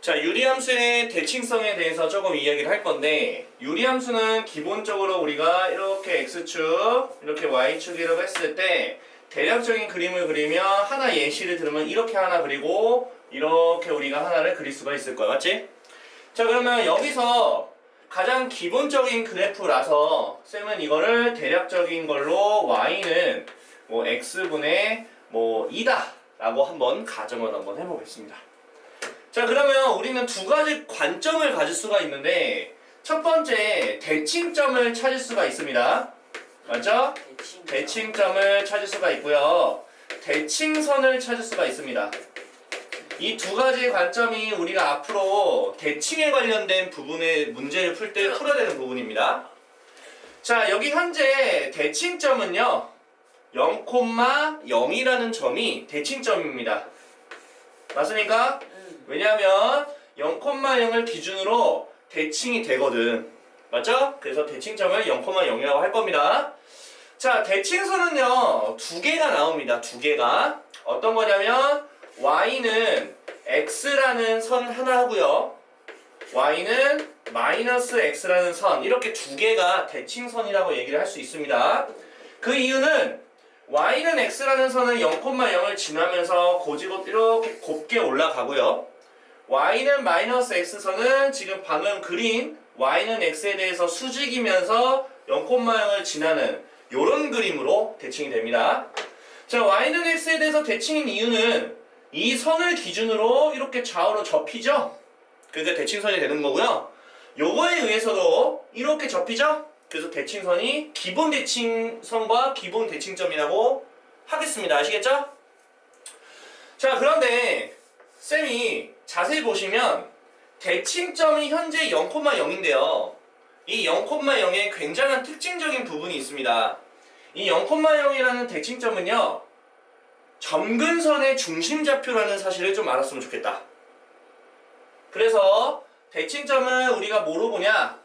자, 유리함수의 대칭성에 대해서 조금 이야기를 할 건데, 유리함수는 기본적으로 우리가 이렇게 x축, 이렇게 y축이라고 했을 때 대략적인 그림을 그리면 하나 예시를 들으면 이렇게 하나 그리고 이렇게 우리가 하나를 그릴 수가 있을 거야. 맞지? 자, 그러면 여기서 가장 기본적인 그래프라서 쌤은 이거를 대략적인 걸로 y는 뭐 x분의 뭐 2다 라고 한번 가정을 한번 해보겠습니다. 자, 그러면 우리는 두 가지 관점을 가질 수가 있는데, 첫 번째 대칭점을 찾을 수가 있습니다. 맞죠? 대칭점을 찾을 수가 있고요. 대칭선을 찾을 수가 있습니다. 이 두 가지 관점이 우리가 앞으로 대칭에 관련된 부분의 문제를 풀 때 풀어야 되는 부분입니다. 자, 여기 현재 대칭점은요 0,0이라는 점이 대칭점입니다. 맞습니까? 왜냐하면 0,0을 기준으로 대칭이 되거든. 맞죠? 그래서 대칭점을 0,0이라고 할 겁니다. 자, 대칭선은요 두 개가 나옵니다. 두 개가. 어떤 거냐면 y는 x라는 선 하나 하고요, y는 마이너스 x라는 선, 이렇게 두 개가 대칭선이라고 얘기를 할 수 있습니다. 그 이유는 y는 x라는 선은 0,0을 지나면서 고지곳 이렇게 곱게 올라가고요, y는 마이너스 x선은 지금 방금 그린 y는 x에 대해서 수직이면서 0,0을 지나는 요런 그림으로 대칭이 됩니다. 자, y는 x에 대해서 대칭인 이유는 이 선을 기준으로 이렇게 좌우로 접히죠? 그러니까 대칭선이 되는 거고요. 요거에 의해서도 이렇게 접히죠? 그래서 대칭선이 기본 대칭선과 기본 대칭점이라고 하겠습니다. 아시겠죠? 자, 그런데 쌤이 자세히 보시면 대칭점이 현재 0,0인데요. 이 0,0에 굉장한 특징적인 부분이 있습니다. 이 0,0이라는 대칭점은요, 점근선의 중심좌표라는 사실을 좀 알았으면 좋겠다. 그래서 대칭점은 우리가 뭐로 보냐?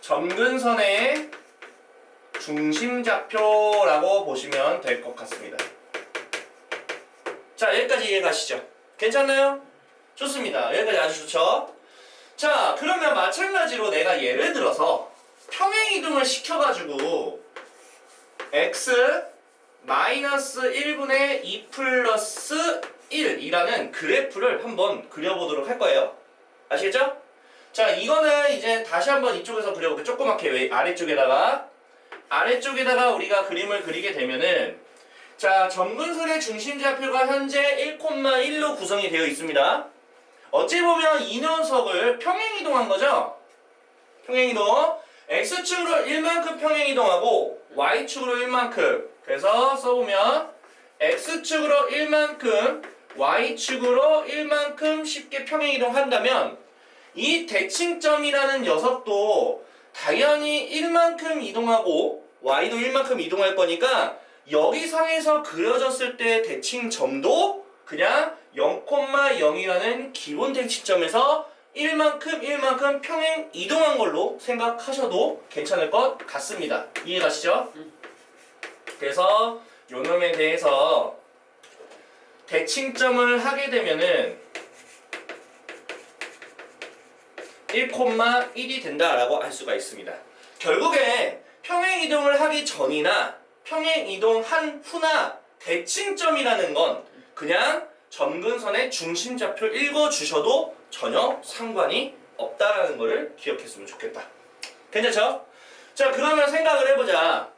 점근선의 중심좌표라고 보시면 될 것 같습니다. 자, 여기까지 이해가시죠? 괜찮나요? 좋습니다. 여기까지 아주 좋죠? 자, 그러면 마찬가지로 내가 예를 들어서 평행이동을 시켜가지고 x 마이너스 1분의 2 플러스 1이라는 그래프를 한번 그려보도록 할 거예요. 아시겠죠? 자, 이거는 이제 다시 한번 이쪽에서 그려볼게요. 조그맣게 아래쪽에다가 우리가 그림을 그리게 되면은, 자, 점근선의 중심좌표가 현재 1,1로 구성이 되어 있습니다. 어찌 보면 이 녀석을 평행이동한 거죠? 평행이동. x축으로 1만큼 평행이동하고 y축으로 1만큼. 그래서 써보면 x축으로 1만큼 y축으로 1만큼 쉽게 평행이동한다면 이 대칭점이라는 녀석도 당연히 1만큼 이동하고 y도 1만큼 이동할 거니까 여기상에서 그려졌을 때 대칭점도 그냥 0,0이라는 기본 대칭점에서 1만큼 평행 이동한 걸로 생각하셔도 괜찮을 것 같습니다. 이해가시죠? 그래서 요놈에 대해서 대칭점을 하게 되면은 1,1이 된다라고 할 수가 있습니다. 결국에 평행이동을 하기 전이나 평행이동한 후나 대칭점이라는 건 그냥 점근선의 중심좌표 읽어주셔도 전혀 상관이 없다라는 거를 기억했으면 좋겠다. 괜찮죠? 자, 그러면 생각을 해보자.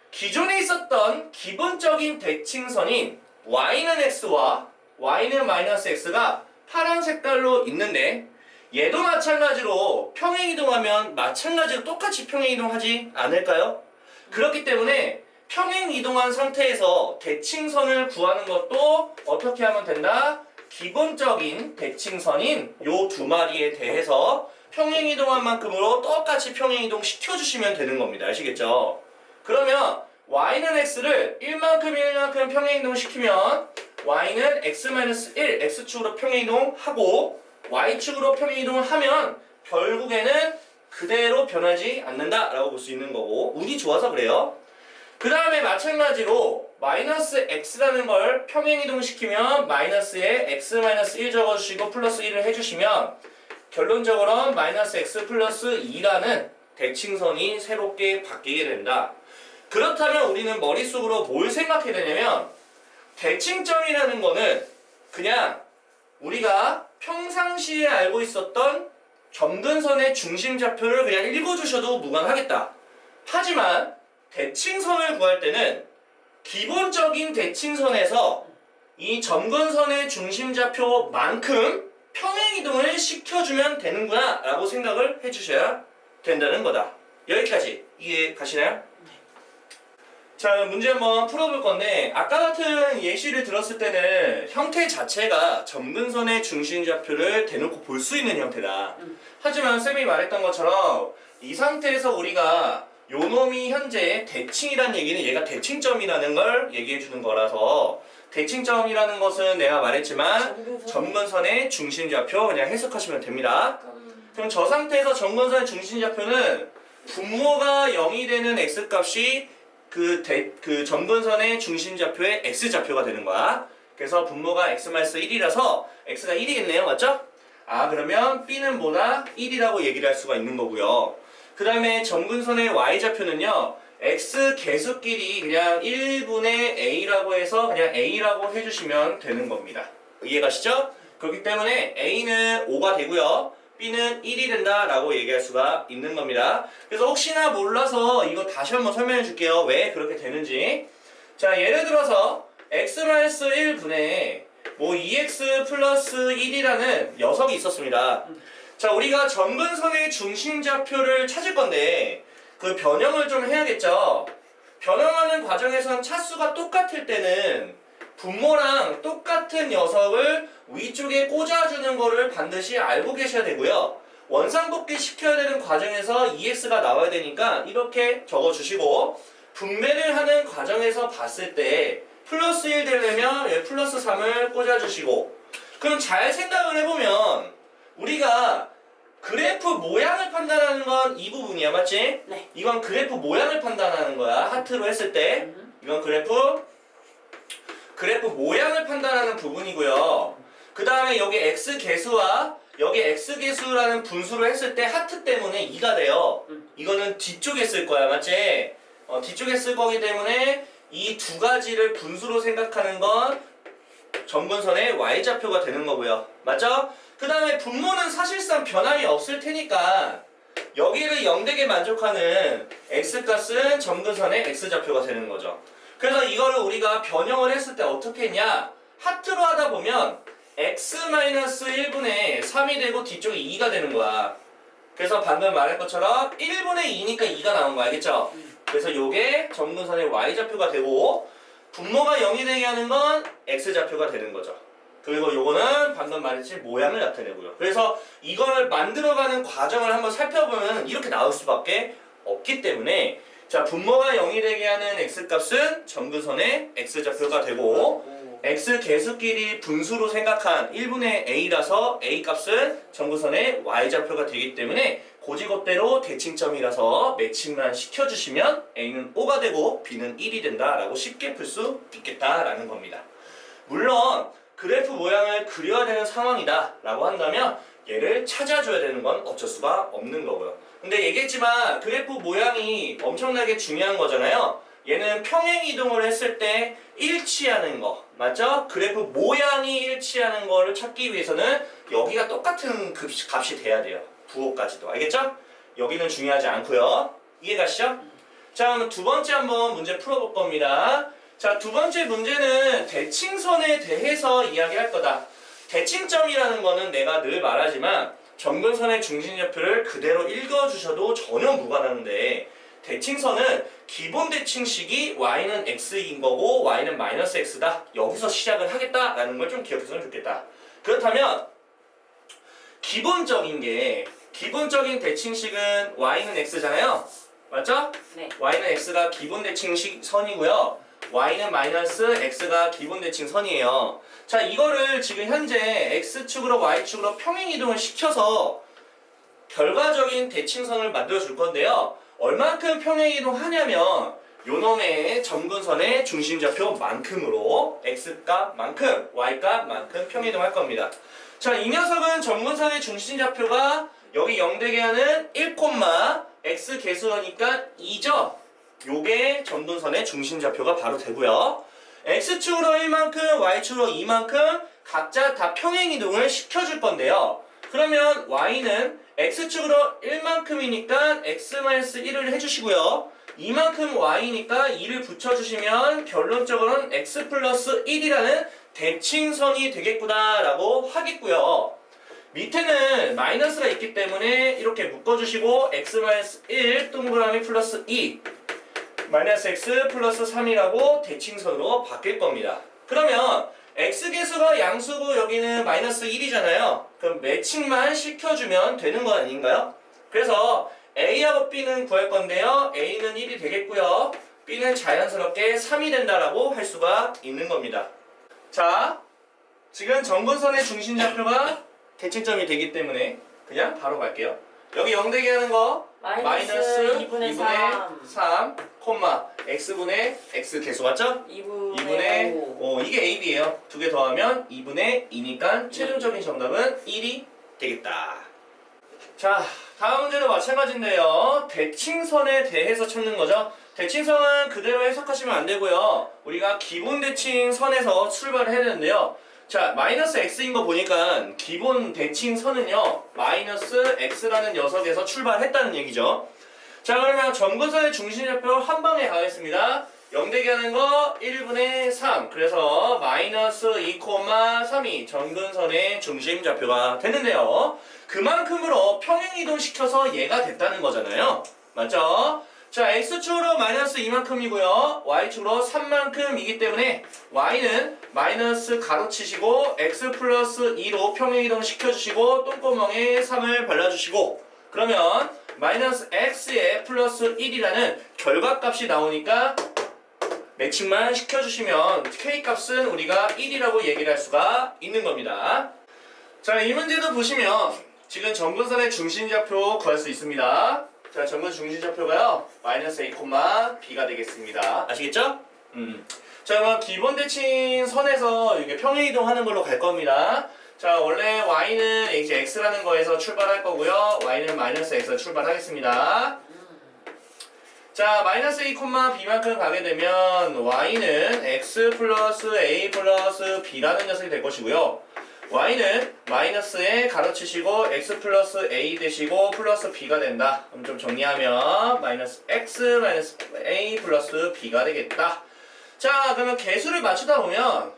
기존에 있었던 기본적인 대칭선인 y는 x와 y는 마이너스 x가 파란 색깔로 있는데, 얘도 마찬가지로 평행이동하면 마찬가지로 똑같이 평행이동하지 않을까요? 그렇기 때문에 평행이동한 상태에서 대칭선을 구하는 것도 어떻게 하면 된다? 기본적인 대칭선인 요 두 마리에 대해서 평행이동한 만큼으로 똑같이 평행이동 시켜주시면 되는 겁니다. 아시겠죠? 그러면 y는 x를 1만큼 평행이동 시키면 y는 x-1 x축으로 평행이동하고 y축으로 평행이동을 하면 결국에는 그대로 변하지 않는다라고 볼 수 있는 거고, 운이 좋아서 그래요. 그 다음에 마찬가지로 마이너스 x라는 걸 평행이동시키면 마이너스에 x 마이너스 1 적어주시고 플러스 1을 해주시면 결론적으로는 마이너스 x 플러스 2라는 대칭선이 새롭게 바뀌게 된다. 그렇다면 우리는 머릿속으로 뭘 생각해야 되냐면 대칭점이라는 거는 그냥 우리가 평상시에 알고 있었던 점근선의 중심좌표를 그냥 읽어주셔도 무관하겠다. 하지만 대칭선을 구할 때는 기본적인 대칭선에서 이 점근선의 중심좌표만큼 평행이동을 시켜주면 되는구나 라고 생각을 해주셔야 된다는 거다. 여기까지 이해 가시나요? 자, 문제 한번 풀어볼 건데 아까 같은 예시를 들었을 때는 형태 자체가 점근선의 중심좌표를 대놓고 볼 수 있는 형태다. 하지만 쌤이 말했던 것처럼 이 상태에서 우리가 요 놈이 현재 대칭이라는 얘기는 얘가 대칭점이라는 걸 얘기해 주는 거라서 대칭점이라는 것은 내가 말했지만 점근선의 중심좌표 그냥 해석하시면 됩니다. 그럼 저 상태에서 점근선의 중심좌표는 분모가 0이 되는 x값이 그 점근선의 중심좌표의 x좌표가 되는 거야. 그래서 분모가 x-1이라서 x가 1이겠네요. 맞죠? 아, 그러면 b는 뭐다? 1이라고 얘기를 할 수가 있는 거고요. 그 다음에 점근선의 y좌표는요 x 개수끼리 그냥 1분의 a라고 해서 그냥 a라고 해주시면 되는 겁니다. 이해가시죠? 그렇기 때문에 a는 5가 되고요 b는 1이 된다 라고 얘기할 수가 있는 겁니다. 그래서 혹시나 몰라서 이거 다시 한번 설명해 줄게요. 왜 그렇게 되는지. 자, 예를 들어서 x-1분의 뭐 2x 플러스 1이라는 녀석이 있었습니다. 자, 우리가 점근선의 중심좌표를 찾을 건데 그 변형을 좀 해야겠죠. 변형하는 과정에선 차수가 똑같을 때는 분모랑 똑같은 녀석을 위쪽에 꽂아주는 거를 반드시 알고 계셔야 되고요. 원상복귀 시켜야 되는 과정에서 EX가 나와야 되니까 이렇게 적어주시고 분배를 하는 과정에서 봤을 때 플러스 1 되려면 플러스 3을 꽂아주시고 그럼 잘 생각을 해보면 우리가 그래프 모양을 판단하는 건 이 부분이야, 맞지? 네. 이건 그래프 모양을 판단하는 거야. 하트로 했을 때 이건 그래프 모양을 판단하는 부분이고요. 그 다음에 여기 x 개수와 여기 x 개수라는 분수를 했을 때 하트 때문에 2가 돼요. 이거는 뒤쪽에 쓸 거야, 맞지? 뒤쪽에 쓸 거기 때문에 이 두 가지를 분수로 생각하는 건 점근선의 y좌표가 되는 거고요. 맞죠? 그 다음에 분모는 사실상 변함이 없을 테니까 여기를 0되게 만족하는 x값은 점근선의 x좌표가 되는 거죠. 그래서 이거를 우리가 변형을 했을 때 어떻게 했냐? 하트로 하다 보면 x-1분의 3이 되고 뒤쪽이 2가 되는 거야. 그래서 방금 말한 것처럼 1분의 2니까 2가 나온 거 알겠죠? 그래서 요게 점근선의 y좌표가 되고 분모가 0이 되게 하는 건 x좌표가 되는 거죠. 그리고 요거는 방금 말했지 모양을 나타내고요. 그래서 이거를 만들어가는 과정을 한번 살펴보면 이렇게 나올 수밖에 없기 때문에 자, 분모가 0이 되게 하는 x값은 점근선의 x좌표가 되고 x 개수끼리 분수로 생각한 1분의 a라서 a값은 점근선의 y좌표가 되기 때문에 고지것대로 대칭점이라서 매칭만 시켜주시면 a는 5가 되고 b는 1이 된다라고 쉽게 풀 수 있겠다라는 겁니다. 물론 그래프 모양을 그려야 되는 상황이다 라고 한다면 얘를 찾아줘야 되는 건 어쩔 수가 없는 거고요. 근데 얘기했지만 그래프 모양이 엄청나게 중요한 거잖아요. 얘는 평행이동을 했을 때 일치하는 거 맞죠? 그래프 모양이 일치하는 거를 찾기 위해서는 여기가 똑같은 값이 돼야 돼요. 부호까지도 알겠죠? 여기는 중요하지 않고요. 이해가시죠? 자, 그럼 두 번째 한번 문제 풀어볼 겁니다. 자, 두 번째 문제는 대칭선에 대해서 이야기할 거다. 대칭점이라는 거는 내가 늘 말하지만 점근선의 중심좌표를 그대로 읽어주셔도 전혀 무관한데 대칭선은 기본 대칭식이 y는 x인 거고 y는 마이너스 x다. 여기서 시작을 하겠다라는 걸 좀 기억했으면 좋겠다. 그렇다면 기본적인 대칭식은 y는 x잖아요. 맞죠? 네. y는 x가 기본 대칭식 선이고요. y는 마이너스 x가 기본 대칭 선이에요. 자, 이거를 지금 현재 x축으로 y축으로 평행이동을 시켜서 결과적인 대칭선을 만들어 줄 건데요. 얼만큼 평행이동 하냐면 요놈의 점근선의 중심좌표만큼으로 x값만큼 y값만큼 평이동할 겁니다. 자, 이 녀석은 점근선의 중심좌표가 여기 0 되게 하는 1, x 개수니까 2죠. 요게 점근선의 중심좌표가 바로 되고요. x축으로 1만큼 y축으로 2만큼 각자 다 평행이동을 시켜줄 건데요. 그러면 y는 x축으로 1만큼이니까 x-1을 해주시고요. 이만큼 y니까 2를 붙여주시면 결론적으로는 x 플러스 1이라는 대칭선이 되겠구나 라고 하겠고요. 밑에는 마이너스가 있기 때문에 이렇게 묶어주시고 x-1 동그라미 플러스 2 마이너스 x 플러스 3이라고 대칭선으로 바뀔 겁니다. 그러면 x개수가 양수고 여기는 마이너스 1이잖아요. 그럼 매칭만 시켜주면 되는 거 아닌가요? 그래서 A하고 B는 구할 건데요. A는 1이 되겠고요. B는 자연스럽게 3이 된다라고 할 수가 있는 겁니다. 자, 지금 점근선의 중심좌표가 대칭점이 되기 때문에 그냥 바로 갈게요. 여기 0 되게 하는 거 마이너스 2분의 3, x분의 x 개수 맞죠? 2분의 5. 이게 AB예요. 두 개 더하면 2분의 2니까 최종적인 정답은 1이 되겠다. 자, 다음 문제도 마찬가지인데요. 대칭선에 대해서 찾는 거죠. 대칭선은 그대로 해석하시면 안 되고요. 우리가 기본 대칭선에서 출발을 해야 되는데요. 자, 마이너스 x인 거 보니까 기본 대칭선은요 마이너스 x라는 녀석에서 출발했다는 얘기죠. 자, 그러면 점근선의 중심좌표 한 방에 가겠습니다. 0 되게 하는 거 1분의 3. 그래서 마이너스 2, 3이 점근선의 중심좌표가 되는데요. 그만큼으로 평행이동시켜서 얘가 됐다는 거잖아요. 맞죠? 자, x축으로 마이너스 2만큼이고요. y축으로 3만큼이기 때문에 y는 마이너스 가로치시고 x 플러스 2로 평행이동 시켜주시고 똥구멍에 3을 발라주시고 그러면 마이너스 x에 플러스 1이라는 결과값이 나오니까 매칭만 시켜주시면 k값은 우리가 1이라고 얘기를 할 수가 있는 겁니다. 자, 이 문제도 보시면 지금 점근선의 중심좌표 구할 수 있습니다. 자, 점근 중심좌표가요 마이너스 a, b가 되겠습니다. 아시겠죠? 자, 그럼 기본 대칭 선에서 이게 평행이동하는 걸로 갈 겁니다. 자, 원래 y는 이제 x라는 거에서 출발할 거고요. y는 마이너스 x에서 출발하겠습니다. 자, 마이너스 a, b만큼 가게 되면 y는 x 플러스 a 플러스 b라는 녀석이 될 것이고요. y는 마이너스에 가로치시고 x 플러스 a 되시고 플러스 b가 된다. 그럼 좀 정리하면 마이너스 x 마이너스 a 플러스 b가 되겠다. 자, 그러면 개수를 맞추다 보면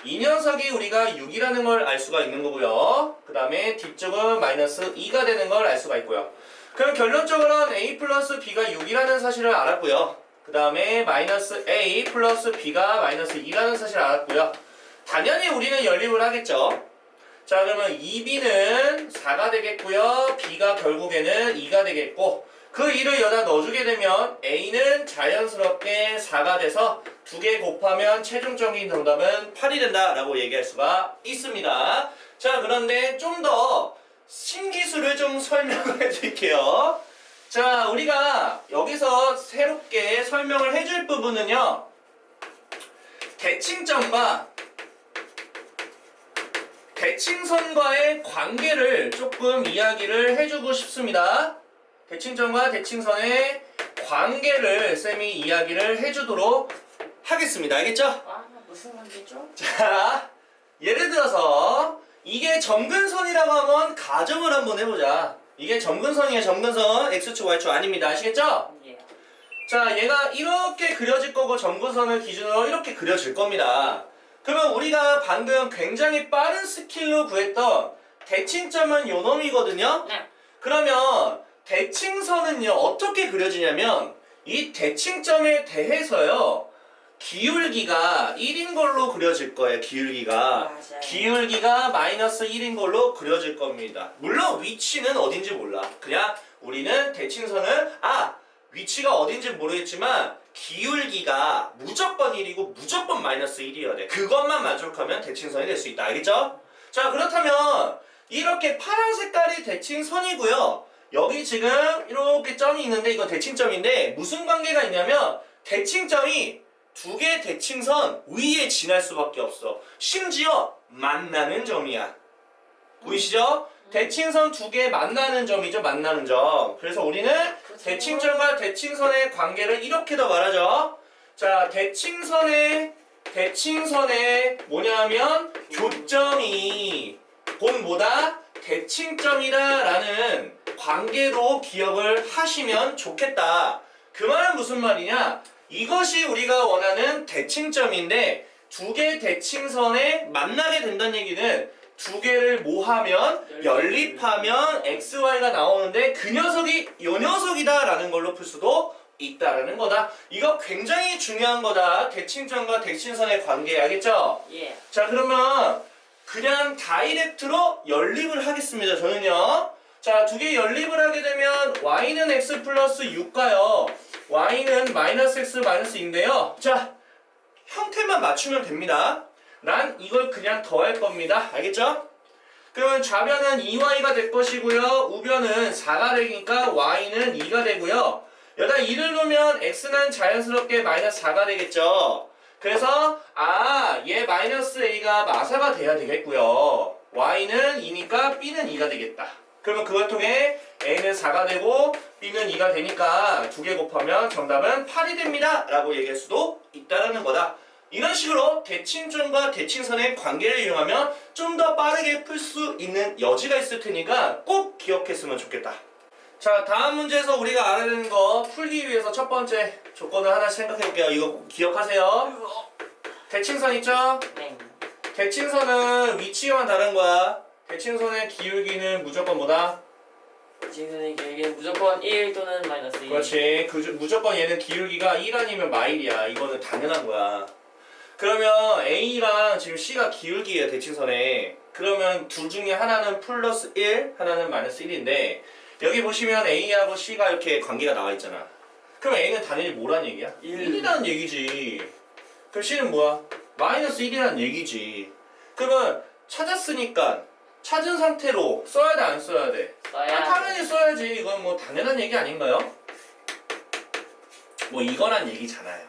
이 녀석이 우리가 6이라는 걸 알 수가 있는 거고요. 그 다음에 뒤쪽은 마이너스 2가 되는 걸 알 수가 있고요. 그럼 결론적으로는 a 플러스 b가 6이라는 사실을 알았고요. 그 다음에 마이너스 a 플러스 b가 마이너스 2라는 사실을 알았고요. 당연히 우리는 연립을 하겠죠. 자, 그러면 2b는 4가 되겠고요. b가 결국에는 2가 되겠고 그 2를 여기다 넣어주게 되면 a는 자연스럽게 4가 돼서 2개 곱하면 최종적인 정답은 8이 된다라고 얘기할 수가 있습니다. 자, 그런데 좀 더 신기술을 좀 설명을 해드릴게요. 자, 우리가 여기서 새롭게 설명을 해줄 부분은요. 대칭점과 대칭선과의 관계를 조금 이야기를 해주고 싶습니다. 대칭점과 대칭선의 관계를 쌤이 이야기를 해주도록 하겠습니다. 알겠죠? 아, 무슨 관계죠? 자, 예를 들어서 이게 점근선이라고 하면 가정을 한번 해보자. 이게 점근선이에요. 점근선 x축 y축 아닙니다. 아시겠죠? 예. 자, 얘가 이렇게 그려질 거고 점근선을 기준으로 이렇게 그려질 겁니다. 그러면 우리가 방금 굉장히 빠른 스킬로 구했던 대칭점은 요 놈이거든요. 네. 그러면 대칭선은요 어떻게 그려지냐면 이 대칭점에 대해서요 기울기가 1인 걸로 그려질 거예요. 기울기가 맞아요. 기울기가 마이너스 1인 걸로 그려질 겁니다. 물론 위치는 어딘지 몰라. 그냥 우리는 대칭선은 위치가 어딘지 모르겠지만 기울기가 무조건 1이고 무조건 마이너스 1이어야 돼. 그것만 만족하면 대칭선이 될 수 있다. 알겠죠? 자, 그렇다면 이렇게 파란 색깔이 대칭선이고요. 여기 지금 이렇게 점이 있는데 이건 대칭점인데 무슨 관계가 있냐면 대칭점이 두 개의 대칭선 위에 지날 수밖에 없어. 심지어 만나는 점이야. 보이시죠? 대칭선 두 개 만나는 점이죠. 만나는 점. 그래서 우리는 대칭점과 대칭선의 관계를 이렇게도 말하죠. 자, 대칭선의 뭐냐면 교점이 곧 뭐다? 대칭점이다라는 관계로 기억을 하시면 좋겠다. 그 말은 무슨 말이냐? 이것이 우리가 원하는 대칭점인데 두 개의 대칭선에 만나게 된다는 얘기는 두 개를 모하면 연립하면 XY가 나오는데 그 녀석이 이 녀석이다라는 걸로 풀 수도 있다라는 거다. 이거 굉장히 중요한 거다. 대칭점과 대칭선의 관계 알겠죠? 예. 자 그러면 그냥 다이렉트로 연립을 하겠습니다. 저는요. 자, 두 개 연립을 하게 되면 y는 x 플러스 6가요. y는 마이너스 x 마이너스 2인데요. 자, 형태만 맞추면 됩니다. 난 이걸 그냥 더할 겁니다. 알겠죠? 그러면 좌변은 2y가 될 것이고요. 우변은 4가 되니까 y는 2가 되고요. 여기다 2를 놓으면 x는 자연스럽게 마이너스 4가 되겠죠. 그래서 얘 마이너스 a가 마사가 돼야 되겠고요. y는 2니까 b는 2가 되겠다. 그러면 그걸 통해 a는 4가 되고 b는 2가 되니까 두 개 곱하면 정답은 8이 됩니다 라고 얘기할 수도 있다는 거다. 이런 식으로 대칭점과 대칭선의 관계를 이용하면 좀 더 빠르게 풀 수 있는 여지가 있을 테니까 꼭 기억했으면 좋겠다. 자, 다음 문제에서 우리가 알아야 되는 거 풀기 위해서 첫 번째 조건을 하나씩 생각해 볼게요. 이거 꼭 기억하세요. 대칭선 있죠? 네. 대칭선은 위치만 다른 거야. 대칭선의 기울기는 무조건 뭐다? 지금의 기울기는 무조건 1 또는 마이너스 2. 그렇지. 무조건 얘는 기울기가 1 아니면 마일이야. 이거는 당연한 거야. 그러면 A랑 지금 C가 기울기예요. 대칭선에. 그러면 둘 중에 하나는 플러스 1, 하나는 마이너스 1인데 여기 보시면 A하고 C가 이렇게 관계가 나와 있잖아. 그럼 A는 당연히 뭐란 얘기야? 1이라는 얘기지. 그럼 C는 뭐야? 마이너스 1이라는 얘기지. 그러면 찾았으니까 찾은 상태로 써야 돼, 안 써야 돼? 당연히 써야지. 이건 뭐 당연한 얘기 아닌가요? 뭐 이거란 얘기잖아요.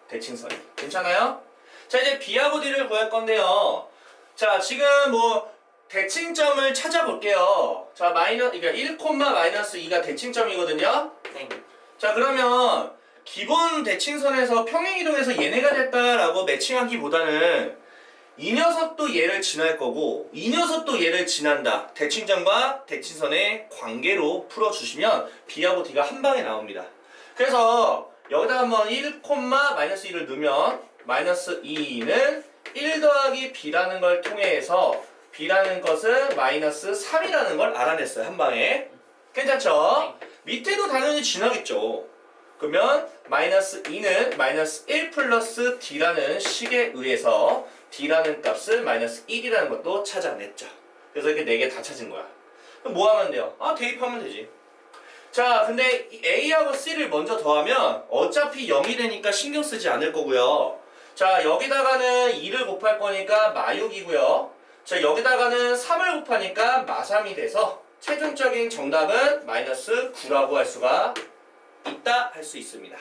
대칭선이. 괜찮아요? 자, 이제 B하고 D를 구할 건데요. 자, 지금 뭐 대칭점을 찾아볼게요. 자, 그러니까 1, 마이너스 2가 대칭점이거든요. 네. 자, 그러면 기본 대칭선에서 평행이동해서 얘네가 됐다라고 매칭하기보다는 이 녀석도 얘를 지날 거고 이 녀석도 얘를 지난다. 대칭점과 대칭선의 관계로 풀어주시면 B하고 D가 한 방에 나옵니다. 그래서 여기다 한번 1, 마이너스 2를 넣으면 마이너스 2는 1 더하기 B라는 걸 통해서 B라는 것은 마이너스 3이라는 걸 알아냈어요. 한 방에. 괜찮죠? 밑에도 당연히 지나겠죠. 그러면 마이너스 2는 마이너스 1 플러스 D라는 식에 의해서 D라는 값을 마이너스 1이라는 것도 찾아냈죠. 그래서 이렇게 4개 다 찾은 거야. 그럼 뭐 하면 돼요? 대입하면 되지. 자, 근데 A하고 C를 먼저 더하면 어차피 0이 되니까 신경 쓰지 않을 거고요. 자, 여기다가는 2를 곱할 거니까 마6이고요. 자, 여기다가는 3을 곱하니까 마3이 돼서 최종적인 정답은 마이너스 9라고 할 수가 있다 할 수 있습니다.